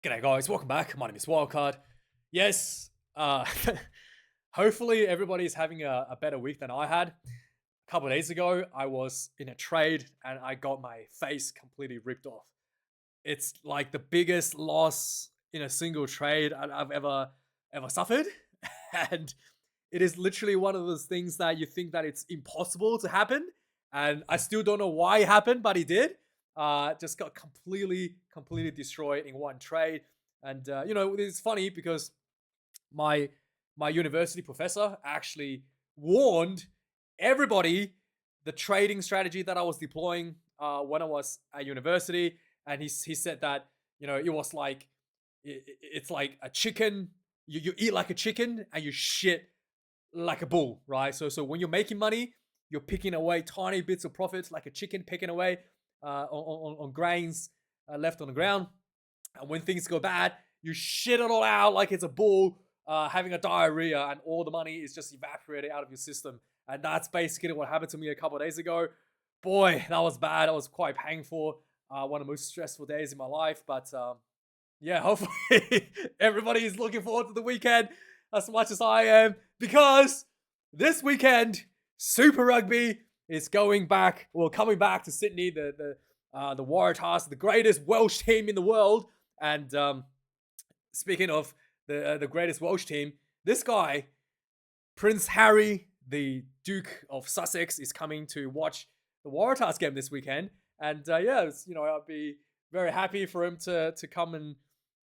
G'day guys, welcome back. My name is Wildkard. Yes, hopefully everybody's having a better week than I had. A couple of days ago, I was in a trade and I got my face completely ripped off. It's like the biggest loss in a single trade I've ever suffered, and it is literally one of those things that you think that it's impossible to happen, and I still don't know why it happened, but it did. Just got completely destroyed in one trade, and it's funny because my my university professor actually warned everybody the trading strategy that I was deploying when I was at university, and he said that it was like it's like a chicken. You eat like a chicken and you shit like a bull, right? So when you're making money, you're picking away tiny bits of profits like a chicken picking away on grains left on the ground. And when things go bad, you shit it all out like it's a bull having a diarrhea, and all the money is just evaporated out of your system. And that's basically what happened to me a couple of days ago. Boy, that was bad. That was quite painful. One of the most stressful days in my life. But yeah, hopefully everybody is looking forward to the weekend as much as I am, because this weekend Super Rugby is coming back to Sydney. The Waratahs, the greatest Welsh team in the world. And speaking of the greatest Welsh team, this guy, Prince Harry, the Duke of Sussex, is coming to watch the Waratahs game this weekend. And I'll be very happy for him to come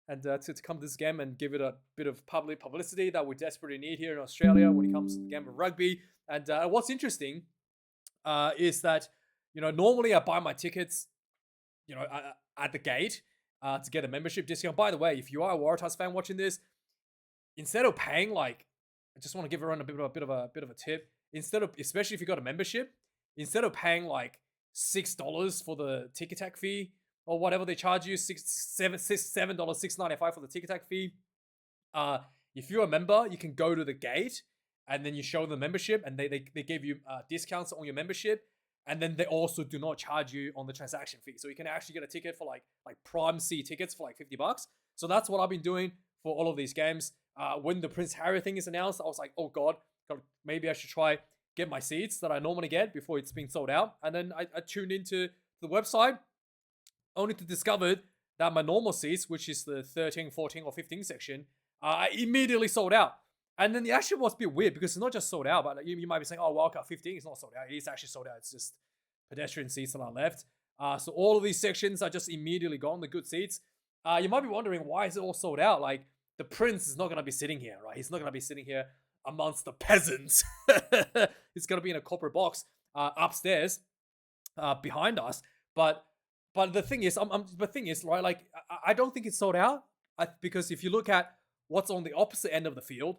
to come to this game and give it a bit of publicity that we desperately need here in Australia when it comes to the game of rugby. And what's interesting is that normally I buy my tickets at the gate to get a membership discount. By the way, if you are a Waratahs fan watching this, instead of paying I just want to give everyone a bit of a tip. Instead of, especially if you got a membership, instead of paying like $6 for the ticket tag fee or whatever they charge you, $7, $6.95 for the ticket tag fee. If you're a member, you can go to the gate and then you show them the membership, and they give you discounts on your membership. And then they also do not charge you on the transaction fee. So you can actually get a ticket for like Prime C tickets for like $50. So that's what I've been doing for all of these games. When the Prince Harry thing is announced, I was like, oh God, maybe I should try get my seats that I normally get before it's been sold out. And then I tuned into the website only to discover that my normal seats, which is the 13, 14, or 15 section, immediately sold out. And then the action was a bit weird because it's not just sold out, but you might be saying, oh, Wildcard 15 is not sold out. It is actually sold out. It's just pedestrian seats that are left. So all of these sections are just immediately gone, the good seats. You might be wondering, why is it all sold out? Like, the prince is not going to be sitting here, right? He's not going to be sitting here amongst the peasants. He's going to be in a corporate box upstairs behind us. But the thing is, right? Like, I don't think it's sold out because if you look at what's on the opposite end of the field,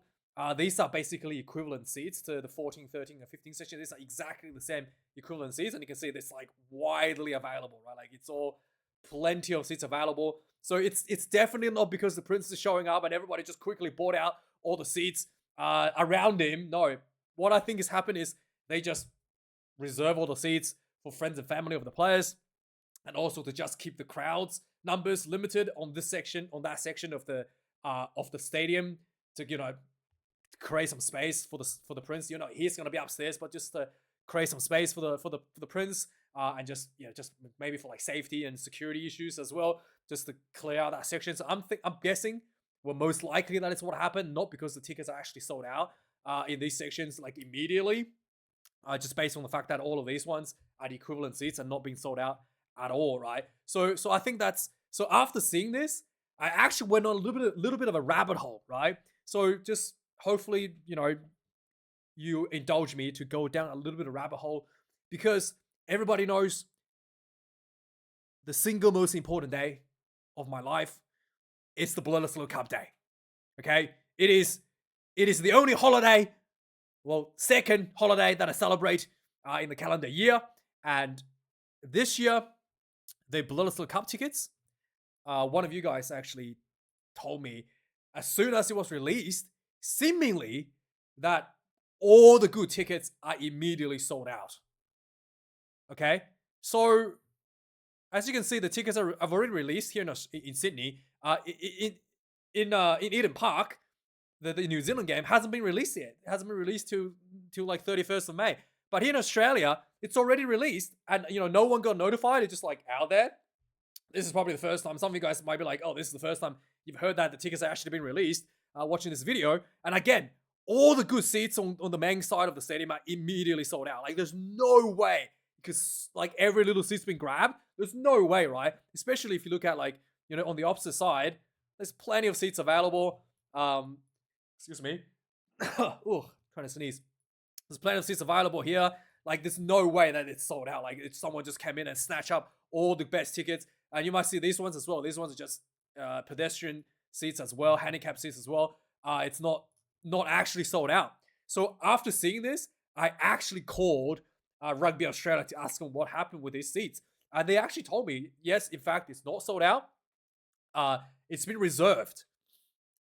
these are basically equivalent seats to the 14, 13, and 15 section. These are exactly the same equivalent seats, and you can see this like widely available, right? Like it's all plenty of seats available. So it's definitely not because the prince is showing up and everybody just quickly bought out all the seats around him. No, what I think has happened is they just reserve all the seats for friends and family of the players, and also to just keep the crowds numbers limited on this section, on that section of the stadium, to create some space for the prince. He's gonna be upstairs, but just to create some space for the prince, and just maybe for like safety and security issues as well, just to clear out that section. So I'm guessing well, most likely that is what happened, not because the tickets are actually sold out in these sections like immediately, just based on the fact that all of these ones are the equivalent seats and not being sold out at all, right? So I think that's so. After seeing this, I actually went on a little bit of a rabbit hole, right? So just hopefully, you indulge me to go down a little bit of rabbit hole, because everybody knows the single most important day of my life is the Bledisloe Cup Day. Okay, it is the only holiday, well, second holiday that I celebrate in the calendar year, and this year the Bledisloe Cup tickets. One of you guys actually told me as soon as it was released, seemingly that all the good tickets are immediately sold out. Okay, so as you can see, the tickets have already released here in Sydney. In Eden Park, the New Zealand game hasn't been released yet. It hasn't been released till like 31st of May. But here in Australia, it's already released, and no one got notified. It's just like out there. This is probably the first time. Some of you guys might be like, "Oh, this is the first time you've heard that the tickets are actually been released." Watching this video, and again, all the good seats on the main side of the stadium are immediately sold out. Like, there's no way, because like every little seat's been grabbed. There's no way, right? Especially if you look at like on the opposite side, there's plenty of seats available. Excuse me. Oh, trying to sneeze. There's plenty of seats available here. Like, there's no way that it's sold out. Like, if someone just came in and snatched up all the best tickets. And you might see these ones as well. These ones are just pedestrian seats as well, handicap seats as well. It's not actually sold out. So after seeing this, I actually called Rugby Australia to ask them what happened with these seats. And they actually told me, yes, in fact, it's not sold out. It's been reserved.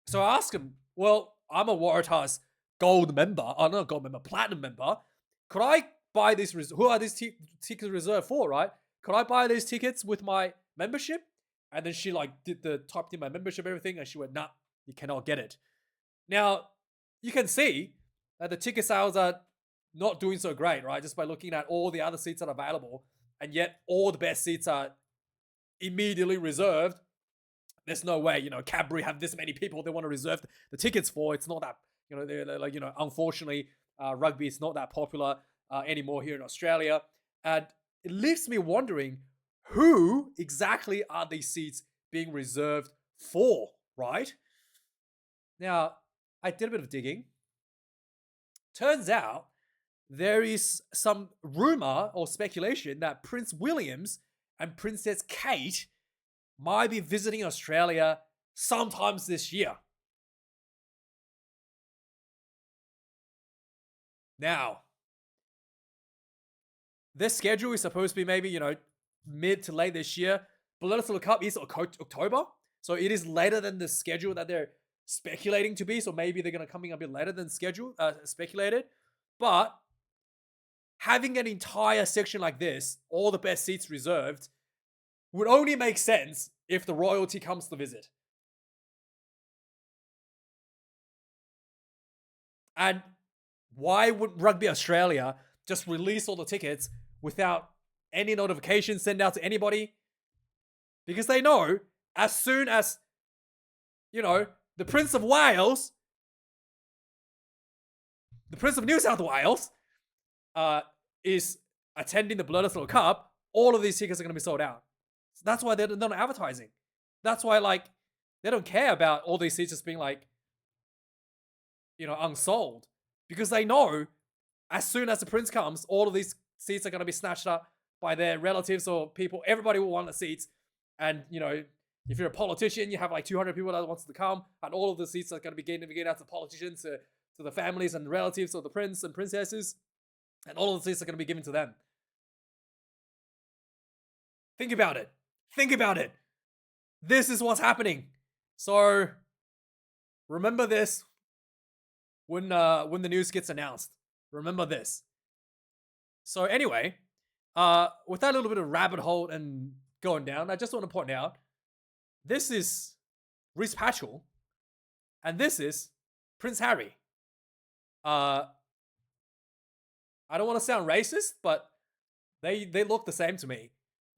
So I asked them, well, I'm a Waratahs gold member. Oh, not gold member, platinum member. Could I buy these? Who are these tickets reserved for, right? Could I buy these tickets with my membership? And then she like typed in my membership, everything, and she went, nah, you cannot get it. Now, you can see that the ticket sales are not doing so great, right? Just by looking at all the other seats that are available, and yet all the best seats are immediately reserved. There's no way, Cadbury have this many people they want to reserve the tickets for. It's not that, they're like, unfortunately, rugby is not that popular anymore here in Australia. And it leaves me wondering, who exactly are these seats being reserved for, right? Now, I did a bit of digging. Turns out there is some rumor or speculation that Prince Williams and Princess Kate might be visiting Australia sometimes this year. Now, their schedule is supposed to be maybe, mid to late this year. Bledisloe Cup is October. So it is later than the schedule that they're speculating to be. So maybe they're going to come in a bit later than speculated. But having an entire section like this, all the best seats reserved, would only make sense if the royalty comes to visit. And why would Rugby Australia just release all the tickets without any notification sent out to anybody? Because they know as soon as, the Prince of Wales, the Prince of New South Wales, is attending the Bledisloe Cup, all of these tickets are going to be sold out. So that's why they're not advertising. That's why, they don't care about all these seats just being unsold. Because they know as soon as the Prince comes, all of these seats are going to be snatched up by their relatives or people. Everybody will want the seats. And, if you're a politician, you have 200 people that wants to come, and all of the seats are going to be given out to politicians, to the families and relatives of the prince and princesses. And all of the seats are going to be given to them. Think about it. Think about it. This is what's happening. So remember this when the news gets announced. Remember this. So anyway, with that little bit of rabbit hole and going down, I just want to point out, this is Reece Patchell, and this is Prince Harry. I don't want to sound racist, but they look the same to me.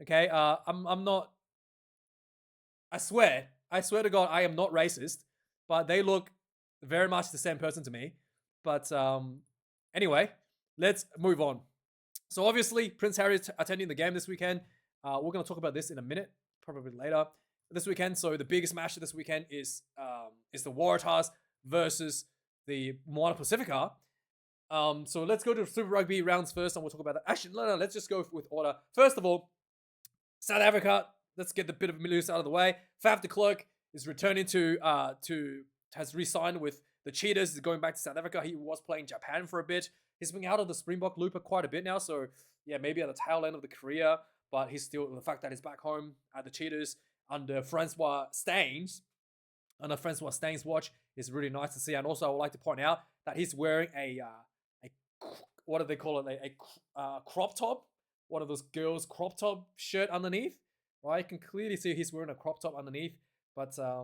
Okay, I'm not. I swear to God, I am not racist, but they look very much the same person to me. But anyway, let's move on. So obviously, Prince Harry is attending the game this weekend. We're going to talk about this in a minute, probably later this weekend. So the biggest match of this weekend is the Waratahs versus the Moana Pasifika. So let's go to Super Rugby rounds first, and we'll talk about that. Actually, no, let's just go with order. First of all, South Africa. Let's get the bit of news out of the way. Faf de Klerk is returning has re-signed with the Cheetahs. He's going back to South Africa. He was playing Japan for a bit. He's been out of the Springbok Looper quite a bit now. So yeah, maybe at the tail end of the career, but he's still, the fact that he's back home at the Cheetahs under Francois Staines watch is really nice to see. And also, I would like to point out that he's wearing a what do they call it? A crop top, one of those girls' crop top shirt underneath. right? You can clearly see he's wearing a crop top underneath. But I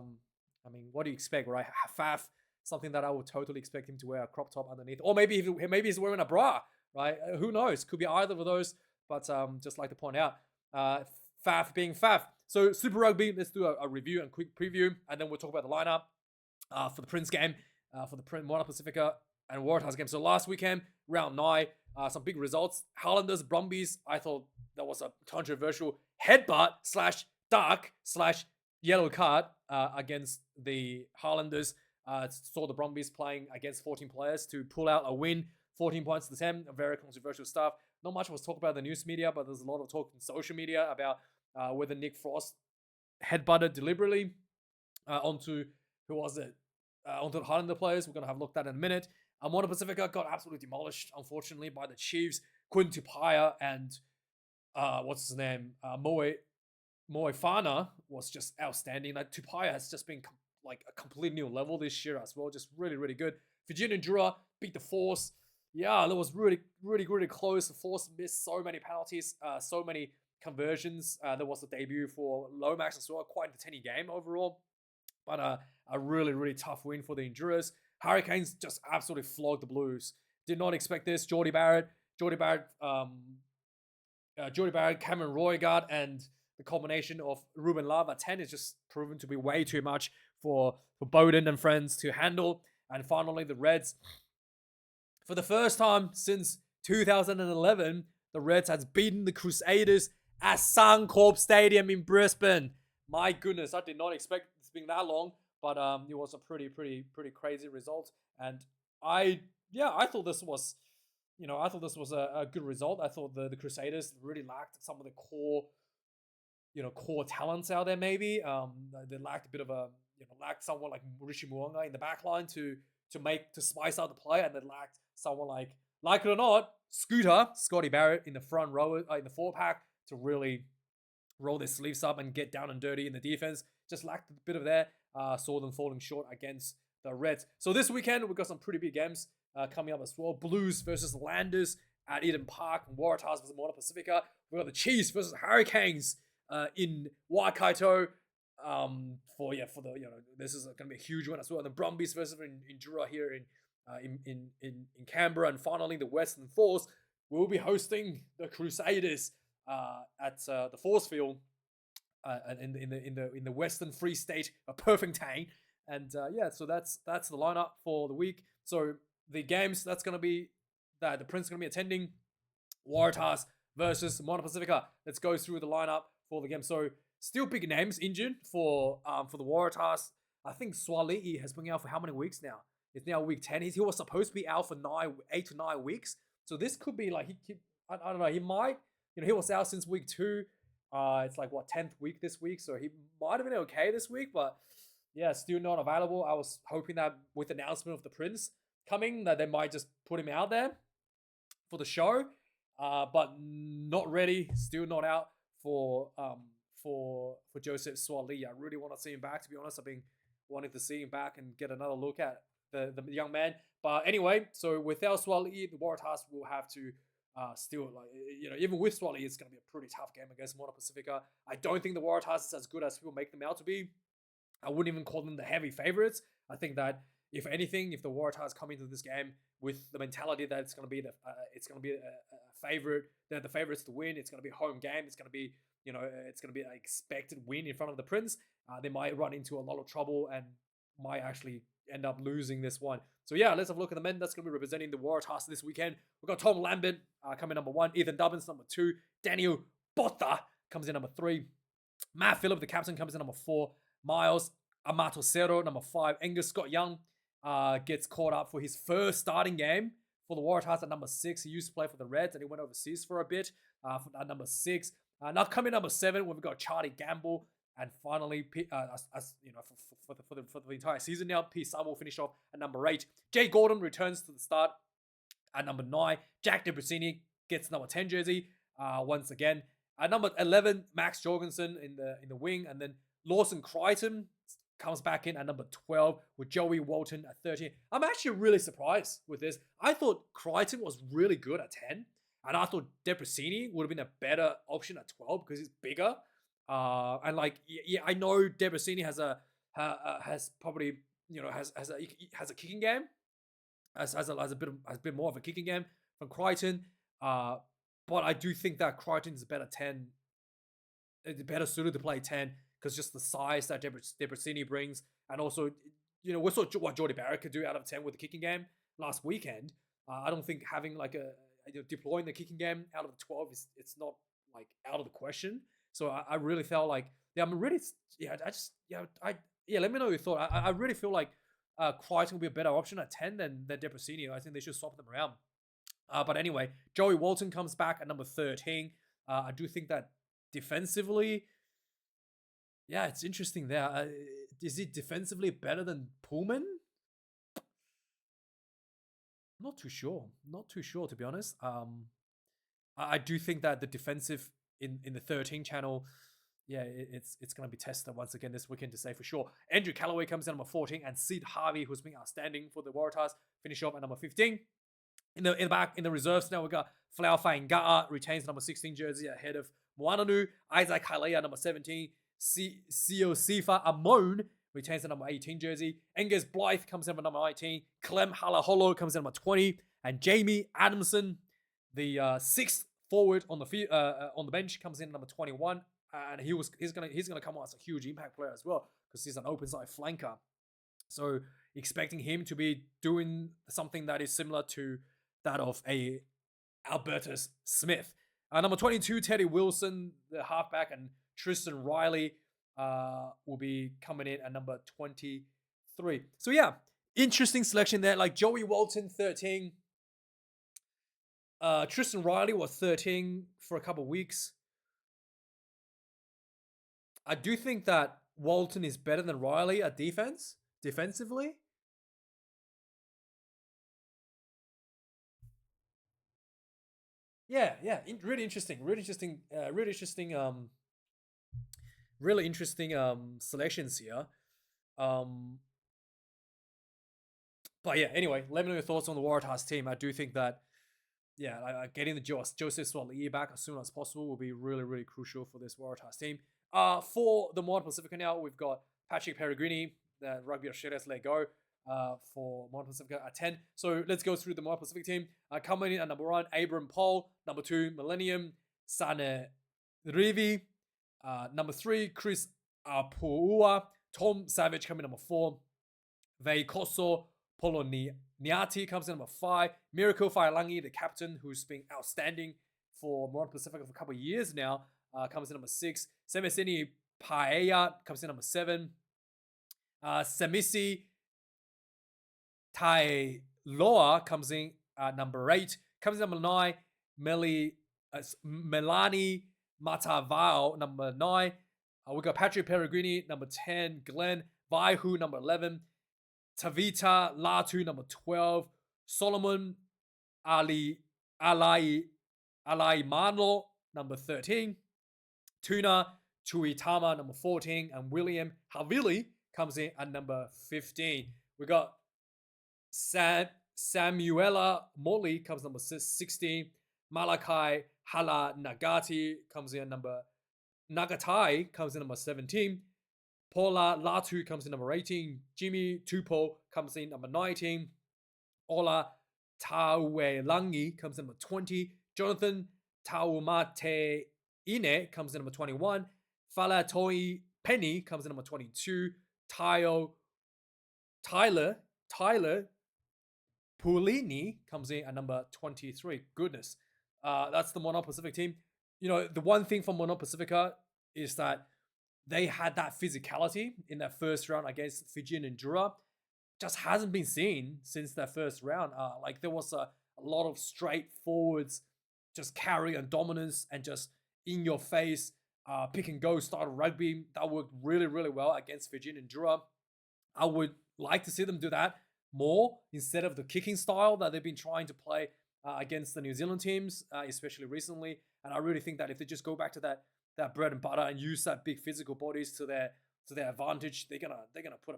mean, what do you expect, right? Faf, something that I would totally expect him to wear a crop top underneath, or maybe he's wearing a bra, right? Who knows? Could be either of those. But just like to point out, Faf being Faf. So Super Rugby, let's do a review and quick preview, and then we'll talk about the lineup for the Prince game, for the Moana Pasifika and Waratahs game. So last weekend, round 9, some big results. Highlanders, Brumbies, I thought that was a controversial headbutt / duck / yellow card against the Highlanders. Saw the Brumbies playing against 14 players to pull out a win, 14 points to 10, very controversial stuff. Not much was talked about in the news media, but there's a lot of talk in social media about whether Nick Frost headbutted deliberately onto, who was it? Onto the Highlander players. We're going to have a look at that in a minute. Moana Pasifika got absolutely demolished, unfortunately, by the Chiefs. Quinton Tupaya and what's his name? Moefana was just outstanding. Like Tupaya has just been like a complete new level this year as well. Just really, really good. Fijian and Drua beat the Force. Yeah, that was really, really, really close. The Force missed so many penalties, so many conversions. There was a debut for Lomax as well. Quite an entertaining game overall. But a really, really tough win for the Endurers. Hurricanes just absolutely flogged the Blues. Did not expect this. Geordie Barrett, Cameron Roygaard, and the combination of Ruben Lava 10 is just proven to be way too much for Bowden and friends to handle. And finally, the Reds. For the first time since 2011, the Reds has beaten the Crusaders at Suncorp Stadium in Brisbane. My goodness, I did not expect it's been that long, but it was a pretty crazy result. And I thought this was, a good result. I thought the Crusaders really lacked some of the core talents out there. Maybe they lacked a bit of lacked someone like Rishi Muanga in the back line to spice out the play, and they lacked someone like it or not, Scotty Barrett in the front row, in the 4-pack to really roll their sleeves up and get down and dirty in the defense. Just lacked a bit of that. Saw them falling short against the Reds. So this weekend, we've got some pretty big games coming up as well. Blues versus Landers at Eden Park, and Waratahs versus Moana Pasifika. We've got the Chiefs versus Hurricanes in Waikato. This is going to be a huge one as well. And the Brumbies versus in Drua here in Canberra, and finally the Western Force will be hosting the Crusaders at the Force Field in the Western Free State of Perfectang. And so that's the lineup for the week. So the games that's going to be that the Prince is going to be attending: Waratahs versus Moana Pasifika. Let's go through the lineup for the game. So still big names injured for the Waratahs. I think Swali'i has been out for how many weeks now? It's now week 10. He was supposed to be out for 8 to 9 weeks. So this could be like I don't know. He might, he was out since week 2. It's like 10th week this week, so he might have been okay this week, but yeah, still not available. I was hoping that with the announcement of the Prince coming, that they might just put him out there for the show, but not ready. Still not out for Joseph Swali'i. I really want to see him back. To be honest, I've been wanting to see him back and get another look at the young man. But anyway, so without Swali'i, the Waratahs will have to still, even with Swali'i, it's going to be a pretty tough game against Moana Pasifika. I don't think the Waratahs is as good as people make them out to be. I wouldn't even call them the heavy favorites. I think that if anything, if the Waratahs come into this game with the mentality that it's going to be a favorite, they're the favorites to win. It's going to be a home game. It's going to be it's going to be an expected win in front of the Prince. They might run into a lot of trouble and might actually end up losing this one. So yeah, let's have a look at the men that's going to be representing the Waratahs this weekend. We've got Tom Lambert coming number 1, Ethan Dubbins number 2, Daniel Botta comes in number 3, Matt Phillip, the captain, comes in number 4, Miles Amatosero number 5, Angus Scott Young gets caught up for his first starting game for the Waratahs at number 6. He used to play for the Reds and he went overseas for a bit at number 6. Now coming number 7, we've got Charlie Gamble. And finally, for the entire season now, P. Sum will finish off at number 8. Jay Gordon returns to the start at number 9. Jack DeBrusini gets number 10 jersey once again. At number 11, Max Jorgensen in the wing, and then Lawson Crichton comes back in at number 12 with Joey Walton at 13. I'm actually really surprised with this. I thought Crichton was really good at 10, and I thought DeBrusini would have been a better option at 12 because he's bigger. And like, yeah, I know Debrasini has probably, has a kicking game, has a bit more of a kicking game from Crichton. But I do think that Crichton is a better 10, better suited to play 10 because just the size that Debrasini brings, and also, we saw what Jordy Barrett could do out of 10 with the kicking game last weekend. I don't think having like deploying the kicking game out of the 12 it's not like out of the question. So I really felt like, yeah, I'm really, yeah, I just, yeah, let me know your thought. I really feel like Crichton will be a better option at 10 than Debrasini. I think they should swap them around. But anyway, Joey Walton comes back at number 13. I do think that defensively, yeah, it's interesting there. Is he defensively better than Pullman? Not too sure. Not too sure, to be honest. I do think that the defensive in the 13 channel, yeah, it's going to be tested once again this weekend to say for sure. Andrew Callaway comes in at number 14, and Sid Harvey, who's been outstanding for the Waratahs, finish off at number 15. In the back, in the reserves now, we got Flau Fainga'a retains number 16 jersey ahead of Moana. Isaac Halea, number 17. Sifa Amon retains the number 18 jersey. Engez Blythe comes in at number 19. Clem Halaholo comes in at number 20. And Jamie Adamson, the sixth forward on the bench, comes in at number 21. And he's gonna come on as a huge impact player as well because he's an open side flanker. So expecting him to be doing something that is similar to that of a Albertus Smith. Number 22, Teddy Wilson, the halfback, and Tristan Riley will be coming in at number 23. So yeah, interesting selection there. Like Joey Walton, 13. Tristan Riley was 13 for a couple of weeks. I do think that Walton is better than Riley at defensively. Yeah, really interesting, really interesting selections here. But yeah, anyway, let me know your thoughts on the Waratahs team. I do think that, yeah, getting the Joseph Swali'i back as soon as possible will be really, really crucial for this Waratahs team. For the Moana Pasifika now, we've got Patrick Peregrini, the Rugby Australia's let go. For Moana Pasifika at 10. So let's go through the Moana Pacific team. Coming in at number 1, Abram Paul. Number 2, Millennium, Sane Rivi. Number 3, Chris Apuua. Tom Savage coming in number 4. Vei Koso Poloniati comes in number 5. Miracle Failangi, the captain, who's been outstanding for Moana Pacifica for a couple of years now, comes in number 6. Semesini Paella comes in number 7. Semisi Tai Loa comes in at number 8. Comes in number 9. Melani Matavao, number 9. We got Patrick Peregrini, number 10. Glenn Vaihu, number 11. Tavita Latu, number 12. Solomon Alai Mano, number 13. Tuna Tuitama, number 14. And William Havili comes in at number 15. We got Samuela Molly comes number 16. Malachi Hala Nagati comes in Nagatai comes in number 17. Paula Latu comes in number 18. Jimmy Tupo comes in number 19. Ola Tauelangi comes in number 20. Jonathan Taumate Ine comes in number 21. Falatoi Penny comes in number 22. Tyler Pulini comes in at number 23. Goodness. That's the Moana Pacific team. The one thing for Moana Pacifica is that they had that physicality in that first round against Fijian and Drua. Just hasn't been seen since that first round. Like there was a lot of straightforwards, just carry and dominance and just in your face, pick and go style of rugby. That worked really, really well against Fijian and Drua. I would like to see them do that more instead of the kicking style that they've been trying to play against the New Zealand teams, especially recently. And I really think that if they just go back to that bread and butter and use that big physical bodies to their advantage, they're gonna put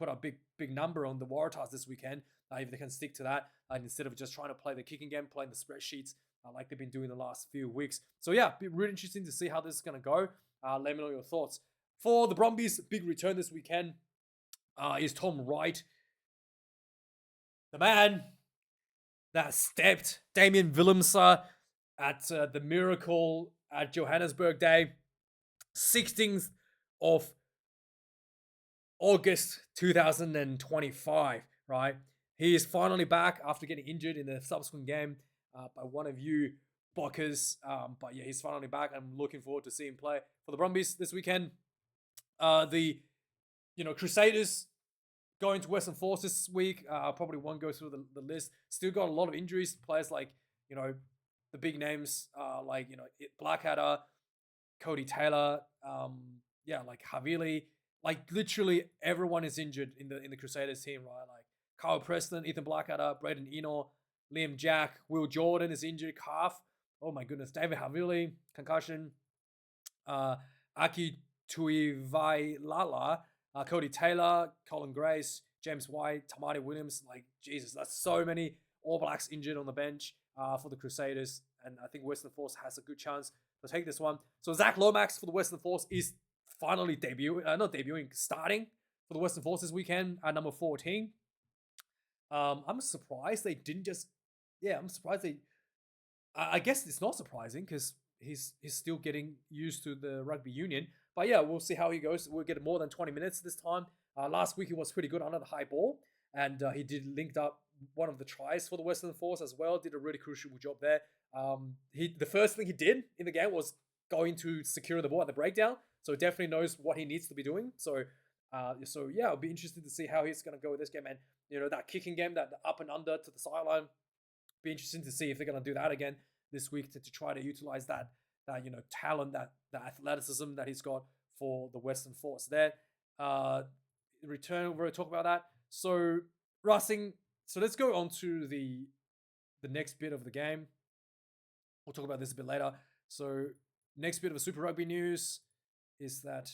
a big number on the Waratahs this weekend. If they can stick to that, instead of just trying to play the kicking game, playing the spreadsheets, like they've been doing the last few weeks. So yeah, be really interesting to see how this is going to go. Let me know your thoughts. For the Brumbies, big return this weekend is Tom Wright, the man that stepped Damien Willemse at the Miracle at Johannesburg Day, 16th of August 2025, right? He is finally back after getting injured in the subsequent game by one of you Bokkers. But yeah, he's finally back. I'm looking forward to seeing him play for the Brumbies this weekend. The Crusaders going to Western Force this week. Probably won't go through the list. Still got a lot of injuries. Players like, the big names like, Blackadder, Cody Taylor, like Havili. Like literally everyone is injured in the Crusaders team, right? Like Kyle Preston, Ethan Blackadder, Braden Eno, Liam Jack, Will Jordan is injured, calf. Oh my goodness. David Havili, concussion. Aki Tuivailala, Cody Taylor, Colin Grace, James White, Tamati Williams. Like, Jesus, that's so many All Blacks injured on the bench for the Crusaders. And I think Western Force has a good chance to take this one. So Zach Lomax for the Western Force is finally starting for the Western Force this weekend at number 14. I'm surprised they didn't just... Yeah, I'm surprised they... I guess it's not surprising because he's still getting used to the rugby union. But yeah, we'll see how he goes. We'll get more than 20 minutes this time. Last week he was pretty good under the high ball. And he did linked up one of the tries for the Western Force as well. Did a really crucial job there. The first thing he did in the game was going to secure the ball at the breakdown. So definitely knows what he needs to be doing. So yeah, it'll be interesting to see how he's going to go with this game. And, that kicking game, that up and under to the sideline, be interesting to see if they're going to do that again this week to try to utilize that talent, that athleticism that he's got for the Western Force there. Return, we're going to talk about that. So Russing, so let's go on to the next bit of the game. We'll talk about this a bit later. So next bit of Super Rugby news is that,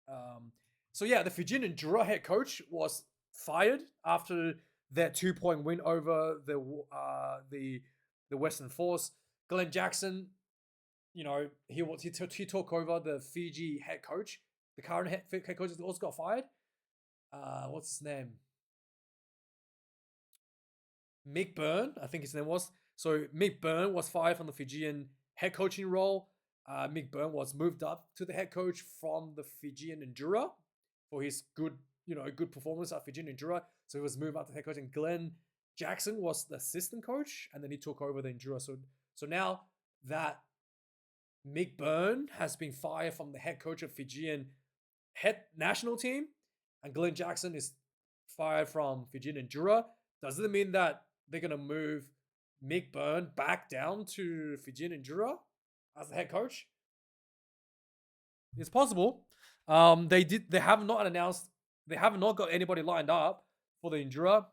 the Fijian and Drua head coach was fired after that 2-point win over the Western Force. Glenn Jackson, he took over the Fiji head coach. The current head coach also got fired. What's his name? Mick Byrne, I think his name was. So Mick Byrne was fired from the Fijian head coaching role. Mick Byrne was moved up to the head coach from the Fijian and Drua for his good performance at Fijian and Drua. So he was moved up to head coach, and Glenn Jackson was the assistant coach, and then he took over the Drua. So now that Mick Byrne has been fired from the head coach of Fijian head national team, and Glenn Jackson is fired from Fijian and Drua, does it mean that they're going to move Mick Byrne back down to Fijian and Drua as the head coach? It's possible. They have not announced, they have not got anybody lined up for the Drua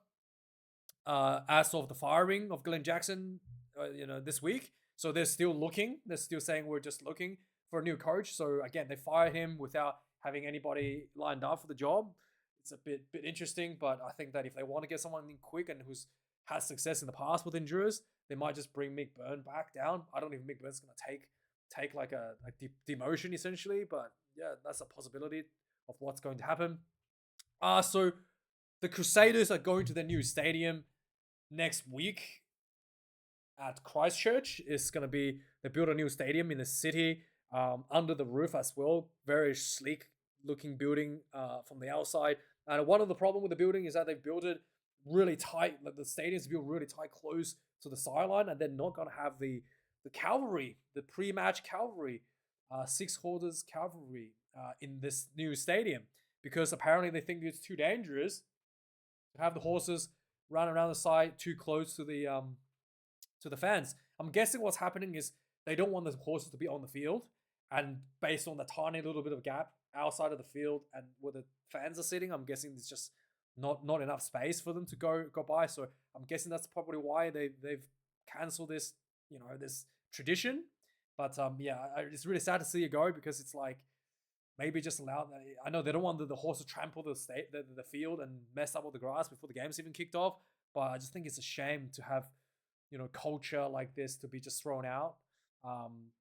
as of the firing of Glenn Jackson, this week. So they're still looking. They're still saying we're just looking for a new coach. So again, they fired him without having anybody lined up for the job. It's a bit interesting, but I think that if they want to get someone in quick and who's had success in the past with Druas, they might just bring Mick Byrne back down. I don't think Mick Byrne's going to take like a demotion essentially, but yeah, that's a possibility of what's going to happen. So the Crusaders are going to their new stadium next week at Christchurch. It's going to be, they built a new stadium in the city under the roof as well. Very sleek looking building from the outside. And one of the problem with the building is that they built it really tight. Like the stadium's built really tight, close to the sideline, and they're not going to have the cavalry, the pre-match cavalry, 6 holders cavalry in this new stadium, because apparently they think it's too dangerous to have the horses run around the side too close to the fans. I'm guessing what's happening is they don't want the horses to be on the field, and based on the tiny little bit of gap outside of the field and where the fans are sitting, I'm guessing there's just not enough space for them to go by. So I'm guessing that's probably why they've cancelled this this tradition. But it's really sad to see it go, because it's like, maybe just allow. I know they don't want the horse to trample the field and mess up all the grass before the game's even kicked off. But I just think it's a shame to have culture like this to be just thrown out.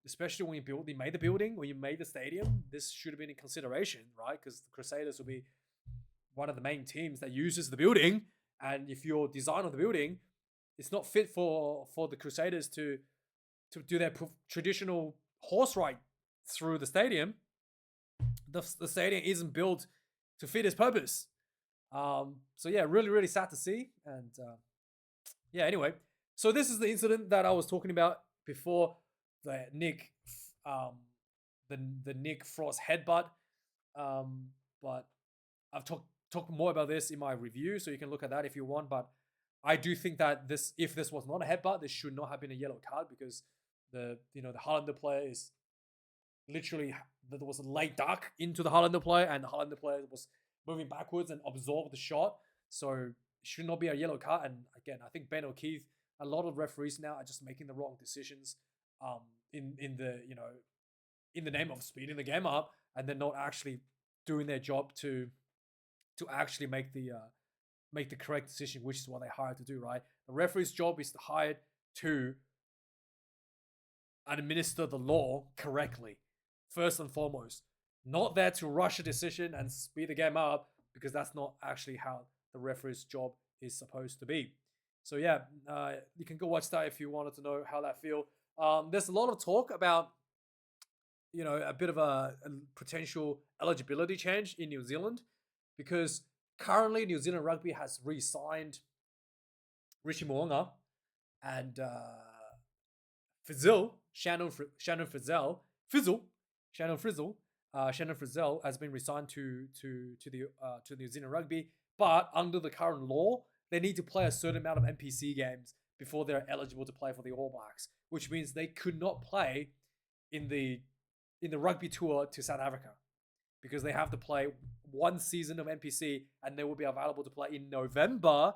Especially when you made the building, when you made the stadium, this should have been in consideration, right? Because the Crusaders will be one of the main teams that uses the building, and if your design of the building it's not fit for the Crusaders to do their traditional horse ride through the stadium, the stadium isn't built to fit its purpose. So yeah, really, really sad to see. And yeah, anyway, so this is the incident that I was talking about before the Nick, the Nick Frost headbutt. But I've talked more about this in my review, so you can look at that if you want. But I do think that if this was not a headbutt, this should not have been a yellow card, because the Highlander player is literally, there was a late duck into the Highlander player, and the Highlander player was moving backwards and absorbed the shot. So it should not be a yellow card. And again, I think Ben O'Keefe, a lot of referees now are just making the wrong decisions in the name of speeding the game up, and they're not actually doing their job to actually make the correct decision, which is what they hired to do, right? The referee's job is to hire to administer the law correctly, first and foremost. Not there to rush a decision and speed the game up, because that's not actually how the referee's job is supposed to be. So yeah, you can go watch that if you wanted to know how that feel. There's a lot of talk about a bit of a potential eligibility change in New Zealand, because currently New Zealand Rugby has re-signed Richie Mo'unga and Shannon Frizzell has been re-signed to New Zealand Rugby, but under the current law, they need to play a certain amount of NPC games before they're eligible to play for the All Blacks, which means they could not play in the rugby tour to South Africa, because they have to play one season of NPC, and they will be available to play in November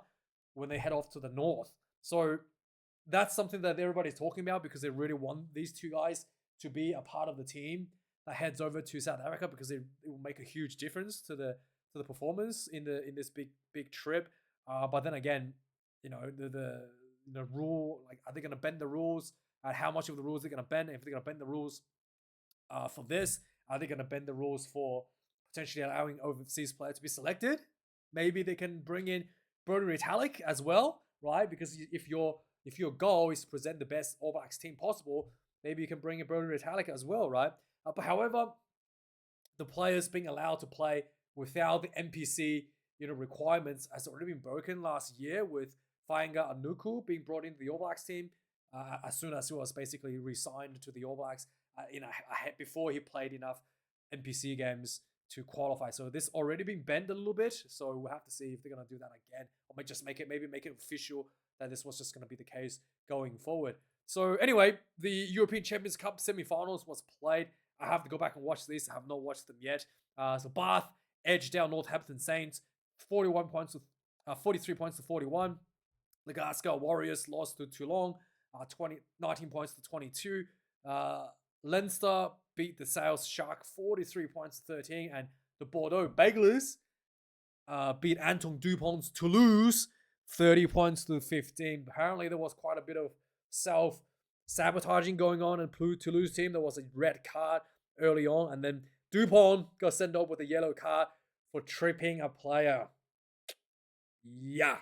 when they head off to the north. So that's something that everybody's talking about, because they really want these two guys to be a part of the team that heads over to South Africa, because it will make a huge difference to the performance in this big trip. But then again, the rule, like, are they going to bend the rules? And how much of the rules they're going to bend? If they're going to bend the rules for this, are they going to bend the rules for potentially allowing overseas players to be selected? Maybe they can bring in Brodie Retallick as well, right? Because if your goal is to present the best All Blacks team possible, maybe you can bring in Brodie Retallick as well, right? But however, the players being allowed to play without the NPC requirements has already been broken last year, with Fainga Anuku being brought into the All Blacks team as soon as he was basically re-signed to the All Blacks before he played enough NPC games to qualify. So this already been bent a little bit, so we'll have to see if they're going to do that again, or just make it official that this was just going to be the case going forward. So anyway, the European Champions Cup semi-finals was played. I have to go back and watch this. I have not watched them yet. So Bath edged down Northampton Saints 43 points to 41. The Glasgow Warriors lost to Toulon 19 points to 22. Leinster beat the Sales Shark 43 points to 13, and the Bordeaux Beglers beat Anton Dupont's Toulouse 30 points to 15. Apparently, there was quite a bit of self-sabotaging going on in Toulouse team. There was a red card early on, and then Dupont got sent off with a yellow card for tripping a player. Yeah.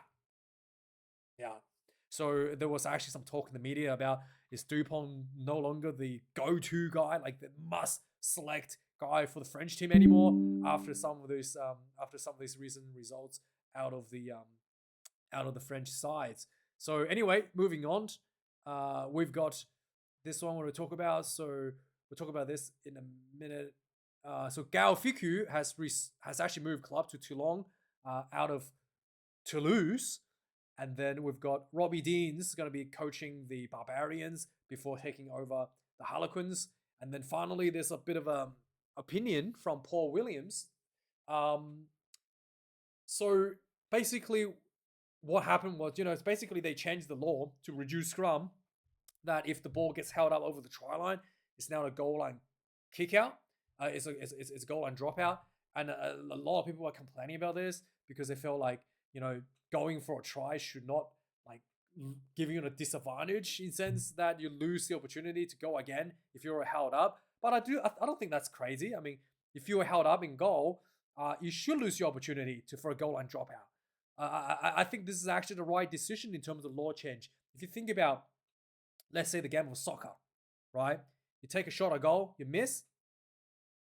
So there was actually some talk in the media about, is Dupont no longer the go-to guy, like the must-select guy for the French team anymore after some of these recent results out of the French sides. So anyway, moving on, we've got this one we'll talk about. So we'll talk about this in a minute. So Gao Fiku has actually moved club to Toulon out of Toulouse. And then we've got Robbie Deans going to be coaching the Barbarians before taking over the Harlequins. And then finally, there's a bit of a opinion from Paul Williams. So basically, what happened was, it's basically they changed the law to reduce scrum, that if the ball gets held up over the try line, it's now a goal line kick out. It's a goal line dropout. And a lot of people are complaining about this because they feel like, going for a try should not giving you a disadvantage in sense that you lose the opportunity to go again if you're held up. But I don't think that's crazy. I mean, if you were held up in goal, you should lose your opportunity for a goal line dropout. I think this is actually the right decision in terms of law change. If you think about, let's say, the game of soccer, right? You take a shot at goal, you miss.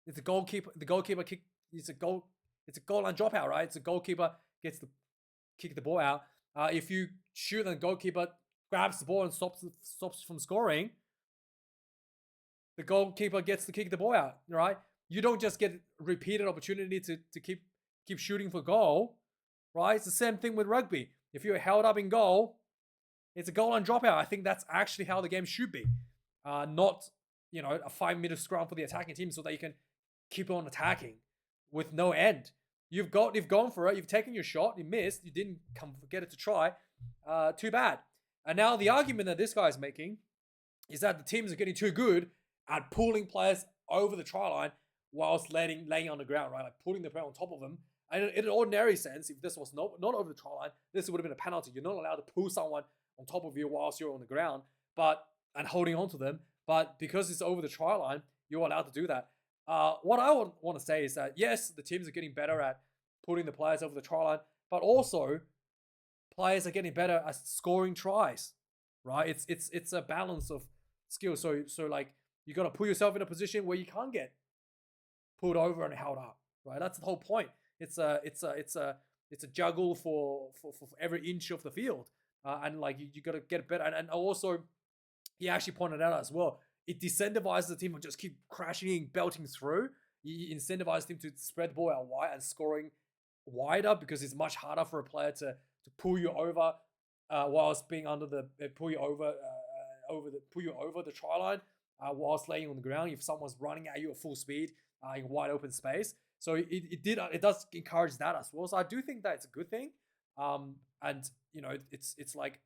It's a goalkeeper. The goalkeeper kick. It's a goal. It's a goal line dropout, right? It's a goalkeeper gets the kick the ball out. If you shoot and the goalkeeper grabs the ball and stops from scoring, the goalkeeper gets to kick the ball out, right? You don't just get repeated opportunity to keep shooting for goal, right? It's the same thing with rugby. If you're held up in goal, it's a goal line dropout. I think that's actually how the game should be, not a 5-meter scrum for the attacking team so that you can keep on attacking with no end. You've gone for it. You've taken your shot. You missed. You didn't get it to try. Too bad. And now the argument that this guy is making is that the teams are getting too good at pulling players over the try line whilst laying on the ground, right? Like putting the player on top of them. And in an ordinary sense, if this was not over the try line, this would have been a penalty. You're not allowed to pull someone on top of you whilst you're on the ground, and holding on to them. But because it's over the try line, you're allowed to do that. What I want to say is that yes, the teams are getting better at putting the players over the try line, but also players are getting better at scoring tries, right? It's a balance of skill. So like you got to put yourself in a position where you can't get pulled over and held up, right? That's the whole point. It's a juggle for every inch of the field, and like you got to get better. And also, he actually pointed out as well, it decentivizes the team to just keep crashing, belting through. You incentivize them to spread the ball out wide and scoring wider because it's much harder for a player to pull you over whilst being under the pull you over the try line whilst laying on the ground. If someone's running at you at full speed in wide open space, so it does encourage that as well. So I do think that it's a good thing. And it's like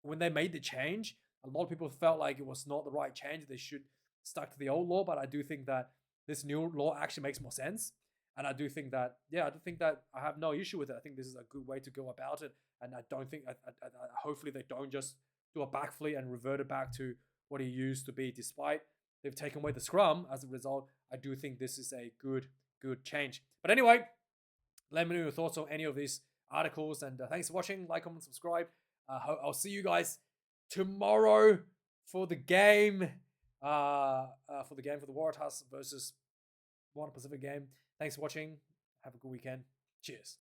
when they made the change, a lot of people felt like it was not the right change. They should stuck to the old law, but I do think that this new law actually makes more sense. And I do think that, I have no issue with it. I think this is a good way to go about it. And I don't think, hopefully they don't just do a backflip and revert it back to what it used to be, despite they've taken away the scrum. As a result, I do think this is a good change. But anyway, let me know your thoughts on any of these articles. And thanks for watching. Like, comment, subscribe. I'll see you guys tomorrow for the game. For the Waratahs versus Moana Pasifika game. Thanks for watching. Have a good weekend. Cheers.